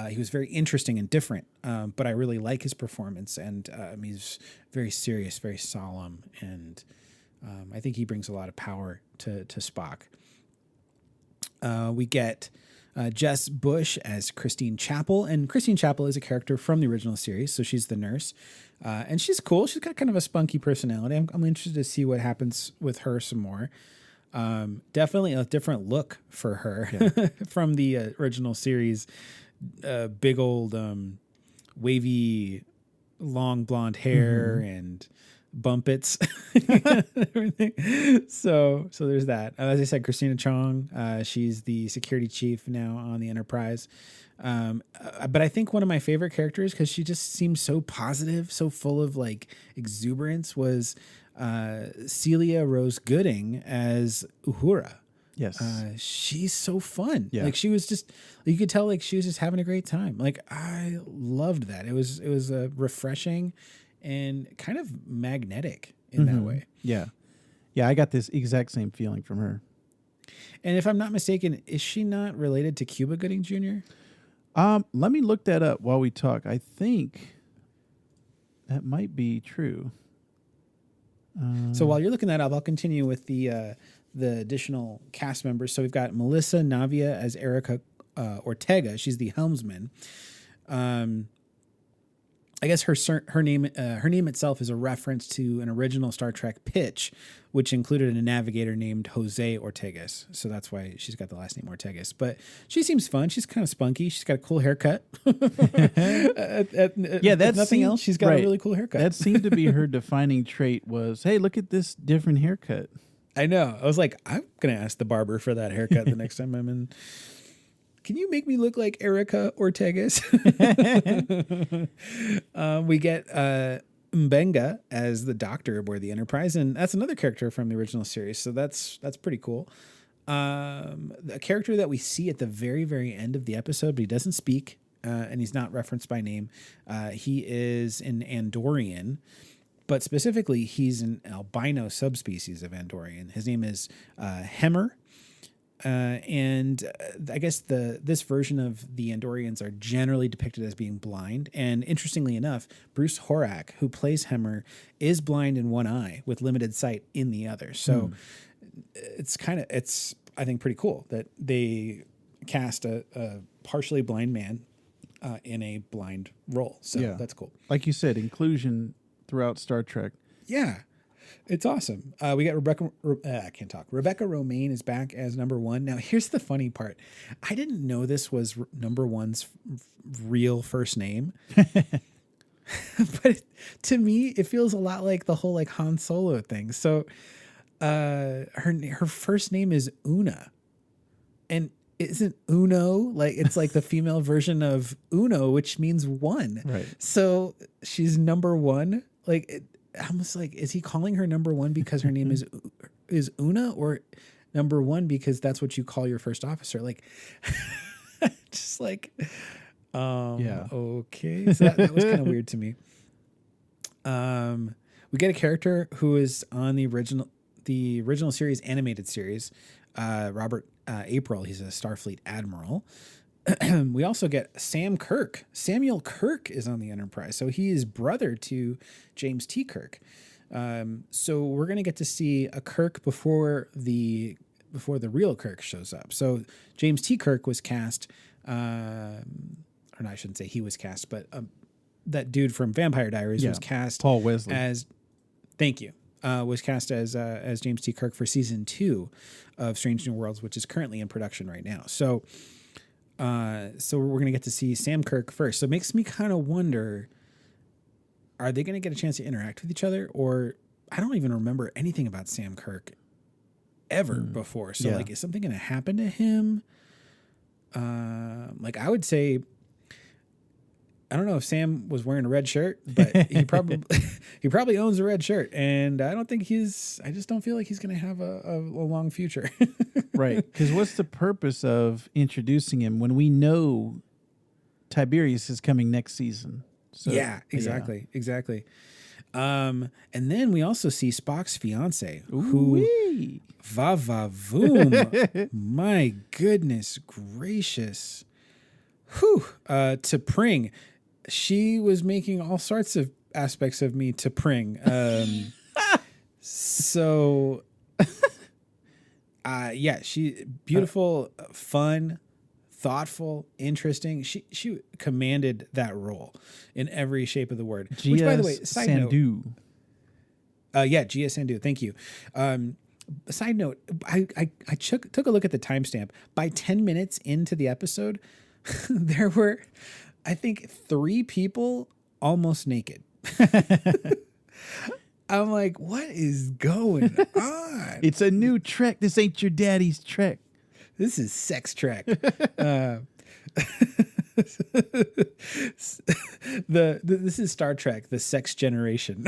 He was very interesting and different, but I really like his performance, and he's very serious, very solemn, and I think he brings a lot of power to Spock. We get Jess Bush as Christine Chapel, and Christine Chapel is a character from the original series, so she's the nurse, and she's cool. She's got kind of a spunky personality. I'm interested to see what happens with her some more. Definitely a different look for her from the original series. Big old wavy, long blonde hair and bumpets. Everything. So there's that. As I said, Christina Chong, she's the security chief now on the Enterprise. But I think one of my favorite characters, because she just seems so positive, so full of like exuberance, was Celia Rose Gooding as Uhura. Yes. She's so fun. Yeah. Like she was just, you could tell like she was just having a great time. Like I loved that. It was refreshing and kind of magnetic in that way. Yeah. Yeah. I got this exact same feeling from her. And if I'm not mistaken, is she not related to Cuba Gooding Jr.? Let me look that up while we talk. I think that might be true. So while you're looking that up, I'll continue with the additional cast members. So we've got Melissa Navia as Erica Ortega. She's the helmsman. I guess her name itself is a reference to an original Star Trek pitch, which included a navigator named Jose Ortegas. So that's why she's got the last name Ortegas. But she seems fun. She's kind of spunky. She's got a cool haircut. Yeah, that's nothing else. She's got a really cool haircut. That seemed to be her defining trait was, hey, look at this different haircut. I know. I was like, I'm going to ask the barber for that haircut the next time I'm in. Can you make me look like Erica Ortegas? We get Mbenga as the doctor aboard the Enterprise, and that's another character from the original series, so that's pretty cool. A character that we see at the very, very end of the episode, but he doesn't speak, and he's not referenced by name. He is an Andorian, but specifically, he's an albino subspecies of Andorian. His name is Hemmer. And I guess this version of the Andorians are generally depicted as being blind. And interestingly enough, Bruce Horak, who plays Hemmer, is blind in one eye with limited sight in the other. So it's I think pretty cool that they cast a partially blind man in a blind role. So that's cool. Like you said, inclusion throughout Star Trek. Yeah, it's awesome. We got I can't talk. Rebecca Romaine is back as number one. Now, here's the funny part. I didn't know this was number one's real first name. But to me, it feels a lot like the whole like Han Solo thing. So her first name is Una. And isn't Uno like it's like the female version of Uno, which means one. Right. So she's number one. Like I'm just like, is he calling her number one because her name is Una, or number one because that's what you call your first officer? Like, just like, yeah. Okay. So that was kind of weird to me. We get a character who is on the original series, animated series, Robert April. He's a Starfleet admiral. We also get Sam Kirk. Samuel Kirk is on the Enterprise. So he is brother to James T. Kirk. So we're going to get to see a Kirk before the real Kirk shows up. So James T. Kirk was cast, or no, I shouldn't say he was cast, but that dude from Vampire Diaries was cast Paul Wesley as, thank you, was cast as James T. Kirk for season 2 of Strange New Worlds, which is currently in production right now. So we're going to get to see Sam Kirk first. So it makes me kind of wonder, are they going to get a chance to interact with each other? Or I don't even remember anything about Sam Kirk ever before. So like, is something going to happen to him? Like I would say, I don't know if Sam was wearing a red shirt, but he probably owns a red shirt, and I just don't feel like he's going to have a long future. Right. Because what's the purpose of introducing him when we know Tiberius is coming next season? So, yeah, exactly. And then we also see Spock's fiance, who va va voom. My goodness gracious. Whew. T'Pring. She was making all sorts of aspects of me T'Pring. So yeah, she beautiful, fun, thoughtful, interesting. She commanded that role in every shape of the word. Which, by the way, side note. Yeah, Gia Sandu. Thank you. Side note, I took a look at the timestamp. By 10 minutes into the episode, there were, I think, 3 people almost naked. I'm like, what is going on? It's a new Trek. This ain't your daddy's Trek. This is sex Trek. This is Star Trek, the sex generation.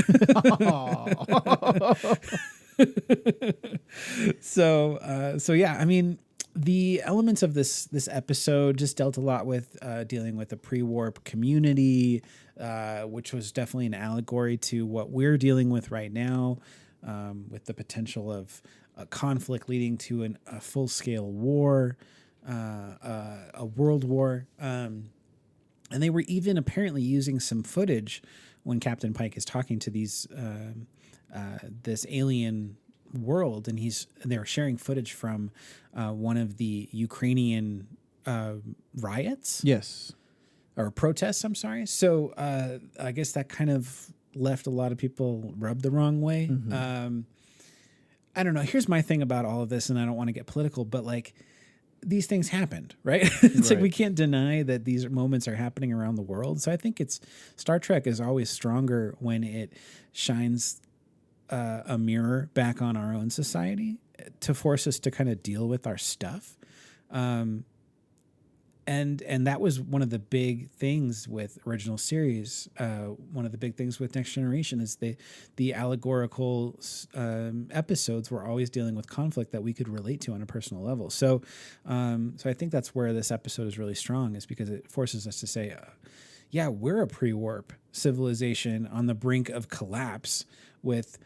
So yeah, I mean, the elements of this episode just dealt a lot with dealing with the pre-warp community, which was definitely an allegory to what we're dealing with right now, with the potential of a conflict leading to a full-scale war, a world war. And they were even apparently using some footage when Captain Pike is talking to this alien world, and they were sharing footage from one of the Ukrainian riots. Yes. Or protests, I'm sorry. So I guess that kind of left a lot of people rubbed the wrong way. Mm-hmm. I don't know. Here's my thing about all of this, and I don't want to get political, but like, these things happened, right? It's like we can't deny that these moments are happening around the world. So I think Star Trek is always stronger when it shines a mirror back on our own society to force us to kind of deal with our stuff. And that was one of the big things with original series. One of the big things with Next Generation is the allegorical episodes were always dealing with conflict that we could relate to on a personal level. So I think that's where this episode is really strong, is because it forces us to say, yeah, we're a pre-warp civilization on the brink of collapse with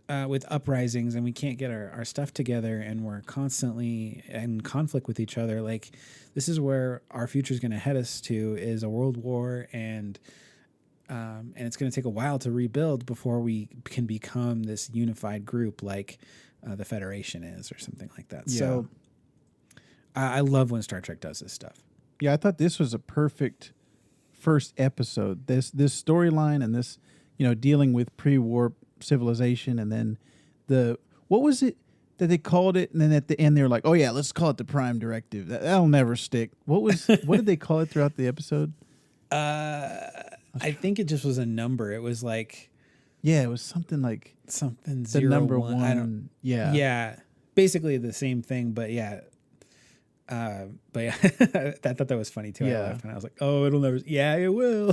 with uprisings, and we can't get our stuff together, and we're constantly in conflict with each other. Like, this is where our future is going to head us to, is a world war, and it's going to take a while to rebuild before we can become this unified group like the Federation is, or something like that. Yeah. So I love when Star Trek does this stuff. Yeah, I thought this was a perfect first episode. This storyline and this, dealing with pre-warp civilization, and then what was it that they called it? And then at the end, they were like, "Oh yeah, let's call it the Prime Directive." That'll never stick. What did they call it throughout the episode? I think it just was a number. It was like, yeah, it was something like something the 0, number 1. one. I don't. Yeah. Yeah. Basically the same thing, but yeah. But yeah, I thought that was funny too. Yeah. I laughed and I was like, "Oh, it'll never." Yeah, it will.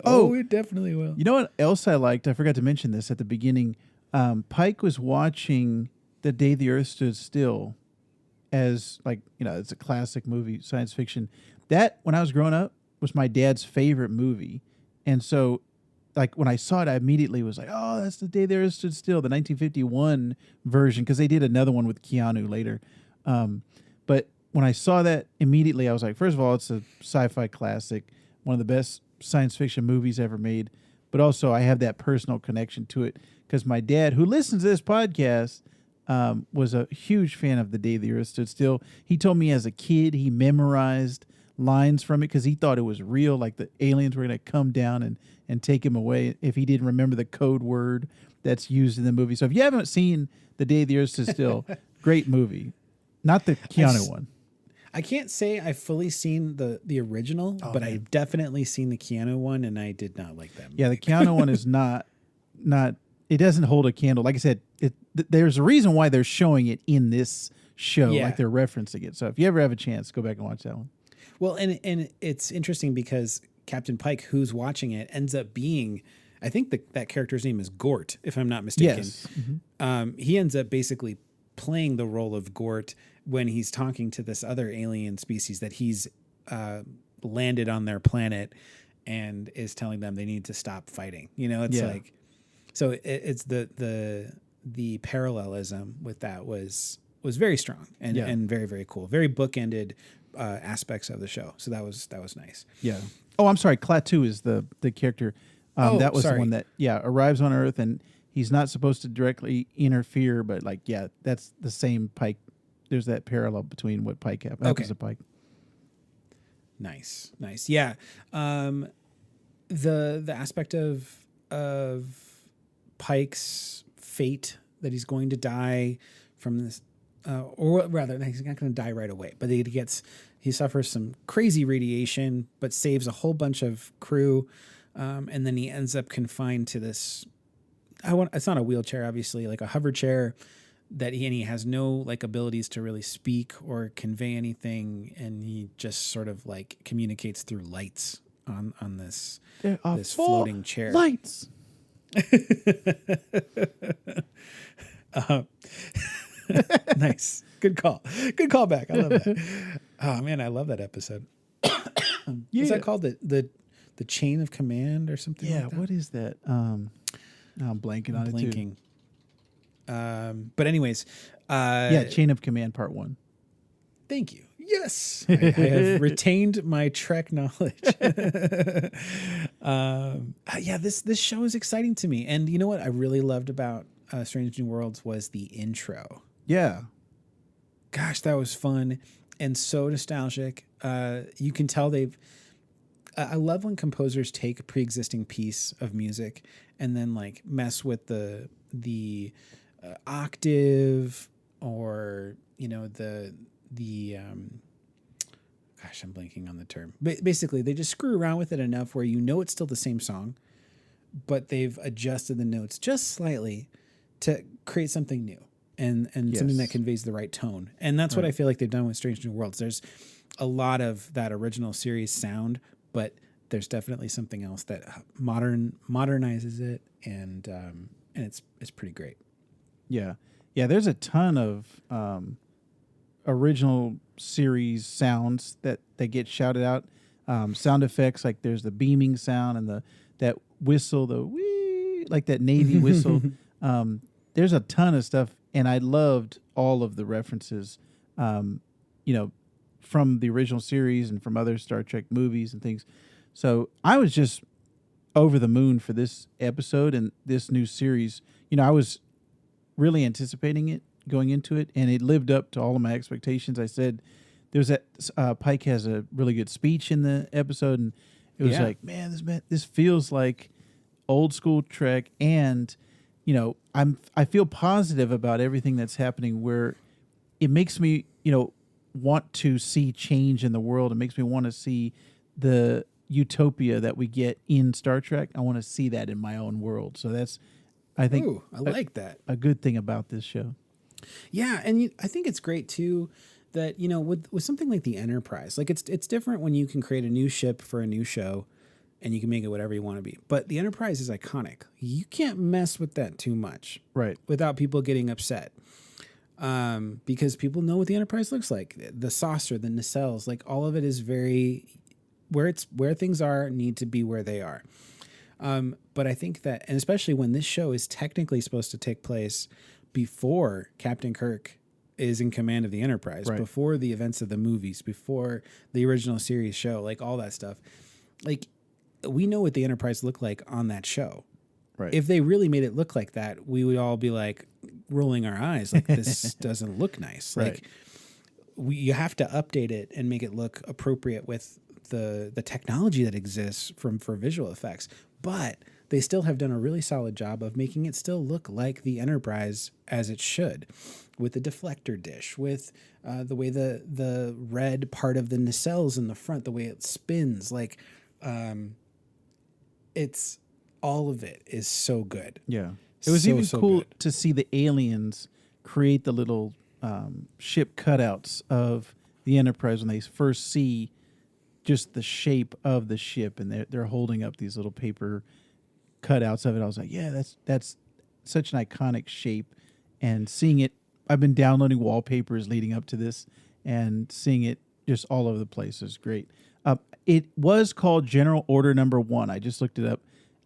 Oh, it definitely will. You know what else I liked? I forgot to mention this at the beginning. Pike was watching The Day the Earth Stood Still as it's a classic movie, science fiction. That, when I was growing up, was my dad's favorite movie. And so, when I saw it, I immediately was like, "Oh, that's The Day the Earth Stood Still," the 1951 version, because they did another one with Keanu later. But when I saw that, immediately I was like, first of all, it's a sci-fi classic, one of the best science fiction movies ever made. But also, I have that personal connection to it because my dad, who listens to this podcast, was a huge fan of The Day the Earth Stood Still. He told me as a kid he memorized lines from it because he thought it was real, like the aliens were going to come down and take him away if he didn't remember the code word that's used in the movie. So if you haven't seen The Day the Earth Stood Still, great movie. Not the Keanu one. I can't say I've fully seen the original, but I've definitely seen the Keanu one, and I did not like that movie. Yeah, the Keanu one is not. It doesn't hold a candle. Like I said, there's a reason why they're showing it in this show. Yeah. Like they're referencing it. So if you ever have a chance, go back and watch that one. Well, and it's interesting because Captain Pike, who's watching it, ends up being, I think that character's name is Gort, if I'm not mistaken. Yes. Mm-hmm. He ends up basically playing the role of Gort when he's talking to this other alien species that he's landed on their planet and is telling them they need to stop fighting. It's like, so it's the parallelism with that was very strong and very, very cool. Very bookended aspects of the show. So that was nice. Yeah. Oh, I'm sorry. Klaatu is the character. That was the one that arrives on Earth, and he's not supposed to directly interfere, but that's the same Pike. There's that parallel between what Pike happens to Pike. Nice. Yeah. The aspect of Pike's fate, that he's going to die from this, or rather, he's not going to die right away, but he suffers some crazy radiation, but saves a whole bunch of crew, and then he ends up confined to this. It's not a wheelchair, obviously, like a hover chair that he has no abilities to really speak or convey anything, and he just sort of communicates through lights on this floating chair. Lights. Nice. Good call back. I love that. Oh man, I love that episode. Is that called the chain of command or something? Yeah. like that? What is that? Now I'm blanking on it too. But anyways, Chain of Command Part 1. Thank you. Yes, I have retained my Trek knowledge. This show is exciting to me, and you know what I really loved about Strange New Worlds was the intro. Yeah. Gosh, that was fun and so nostalgic. You can tell they've. I love when composers take a pre-existing piece of music and then mess with the octave or gosh, I'm blanking on the term. Basically, they just screw around with it enough where it's still the same song, but they've adjusted the notes just slightly to create something new and something that conveys the right tone. And that's what I feel like they've done with Strange New Worlds. There's a lot of that original series sound, but there's definitely something else that modernizes it, and it's pretty great. Yeah. Yeah, there's a ton of original series sounds that get shouted out. Sound effects, like there's the beaming sound and that whistle, the wee, like that Navy whistle. There's a ton of stuff, and I loved all of the references, from the original series and from other Star Trek movies and things. So I was just over the moon for this episode and this new series. I was really anticipating it going into it, and it lived up to all of my expectations. I said There was that Pike has a really good speech in the episode, and it was Yeah. like, man, this feels like old school Trek, and you know, I feel positive about everything that's happening. Where it makes me, you know, want to see change in the world. It makes me want to see the utopia that we get in Star Trek. I want to see that in my own world. So that's, I think, Ooh, I like that. a good thing about this show. Yeah, and I think it's great too that, you know, with something like the Enterprise, like it's different when you can create a new ship for a new show and you can make it whatever you want to be. But the Enterprise is iconic. You can't mess with that too much, Right. without people getting upset. Because people know what the Enterprise looks like. The saucer, the nacelles, like all of it is very where things are need to be where they are. But I think that, and especially when this show is technically supposed to take place before Captain Kirk is in command of the Enterprise, Right. before the events of the movies, before the original series show, like all that stuff. Like, we know what the Enterprise looked like on that show. Right. If they really made it look like that, we would all be like rolling our eyes, like this doesn't look nice. Right. Like, you have to update it and make it look appropriate with the technology that exists for visual effects. But they still have done a really solid job of making it still look like the Enterprise as it should, with the deflector dish, with the way the red part of the nacelles in the front, the way it spins, like it's all of it is so good. Yeah. It was So, even so cool good. to see the aliens create the little ship cutouts of the Enterprise when they first see just the shape of the ship, and they're holding up these little paper cutouts of it. I was like, yeah, that's such an iconic shape, and seeing it, I've been downloading wallpapers leading up to this, and seeing it just all over the place is great. It was called General Order Number 1. I just looked it up.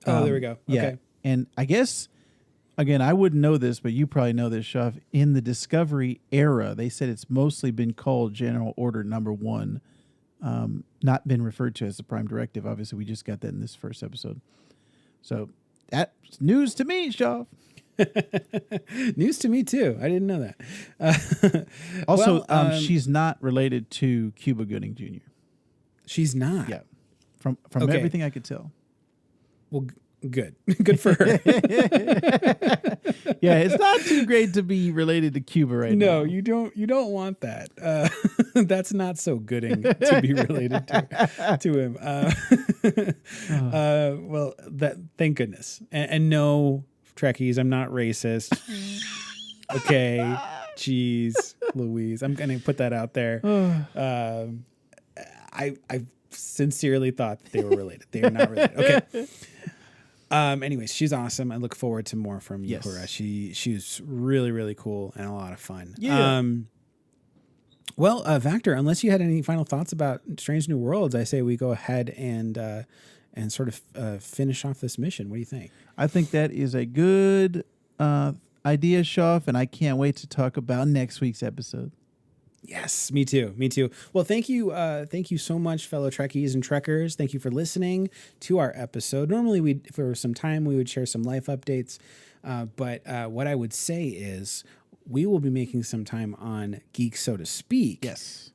Oh, there we go. Yeah, Okay. and I guess, again, I wouldn't know this, but you probably know this, Shav. In the Discovery era, they said it's mostly been called General Order Number 1, not been referred to as the Prime Directive. Obviously, we just got that in this first episode. So that's news to me, Shav. News to me too. I didn't know that. Also, well, she's not related to Cuba Gooding Jr. she's not. Yeah, from Okay. everything I could tell. Well, good. Good for her. Yeah, it's not too great to be related to Cuba right now. No, you don't want that. That's not so gooding to be related to him. Well, thank goodness. And no, Trekkies, I'm not racist. Okay, jeez, Louise, I'm gonna put that out there. I sincerely thought that they were related. They are not related. Okay. Anyways, she's awesome. I look forward to more from Yes. Uhura. She's really, really cool and a lot of fun. Yeah. Well, Vactor, unless you had any final thoughts about Strange New Worlds, I say we go ahead and sort of finish off this mission. What do you think? I think that is a good idea, Shav, and I can't wait to talk about next week's episode. Yes, me too. Me too. Well, thank you so much, fellow Trekkies and Trekkers. Thank you for listening to our episode. Normally, for some time, we would share some life updates. But what I would say is we will be making some time on Geek, So to Speak. Yes.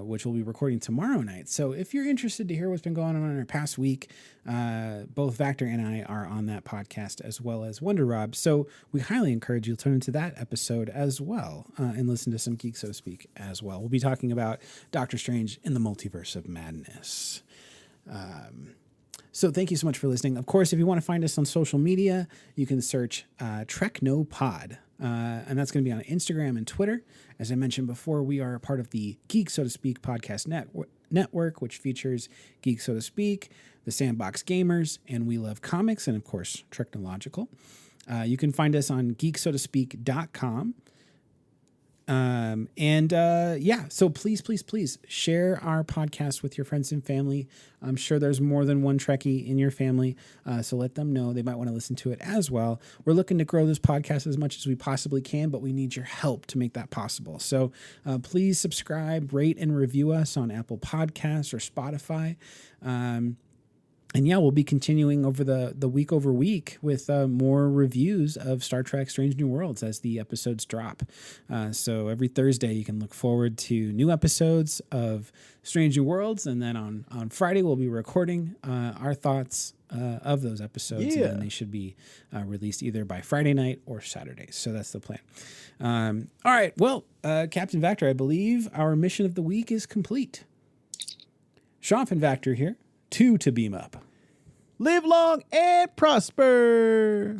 Which we'll be recording tomorrow night. So if you're interested to hear what's been going on in our past week, both Vactor and I are on that podcast, as well as Wonder Rob. So we highly encourage you to tune into that episode as well, and listen to some Geek, So to Speak as well. We'll be talking about Doctor Strange in the Multiverse of Madness. So thank you so much for listening. Of course, if you want to find us on social media, you can search TREKNOPOD. And that's going to be on Instagram and Twitter. As I mentioned before, we are a part of the Geek, So to Speak podcast network, which features Geek, So to Speak, the Sandbox Gamers, and We Love Comics, and of course, TREKnological. You can find us on geeksotospeak.com. So please share our podcast with your friends and family. I'm sure there's more than one Trekkie in your family, so let them know. They might want to listen to it as well. We're looking to grow this podcast as much as we possibly can, but we need your help to make that possible. So please subscribe, rate, and review us on Apple Podcasts or Spotify. And yeah, we'll be continuing over the week over week with more reviews of Star Trek Strange New Worlds as the episodes drop. So every Thursday you can look forward to new episodes of Strange New Worlds. And then on Friday, we'll be recording our thoughts of those episodes. Yeah. And then they should be released either by Friday night or Saturday. So that's the plan. All right. Well, Captain Vactor, I believe our mission of the week is complete. Shomp and Vactor here. 2 to beam up. Live long and prosper.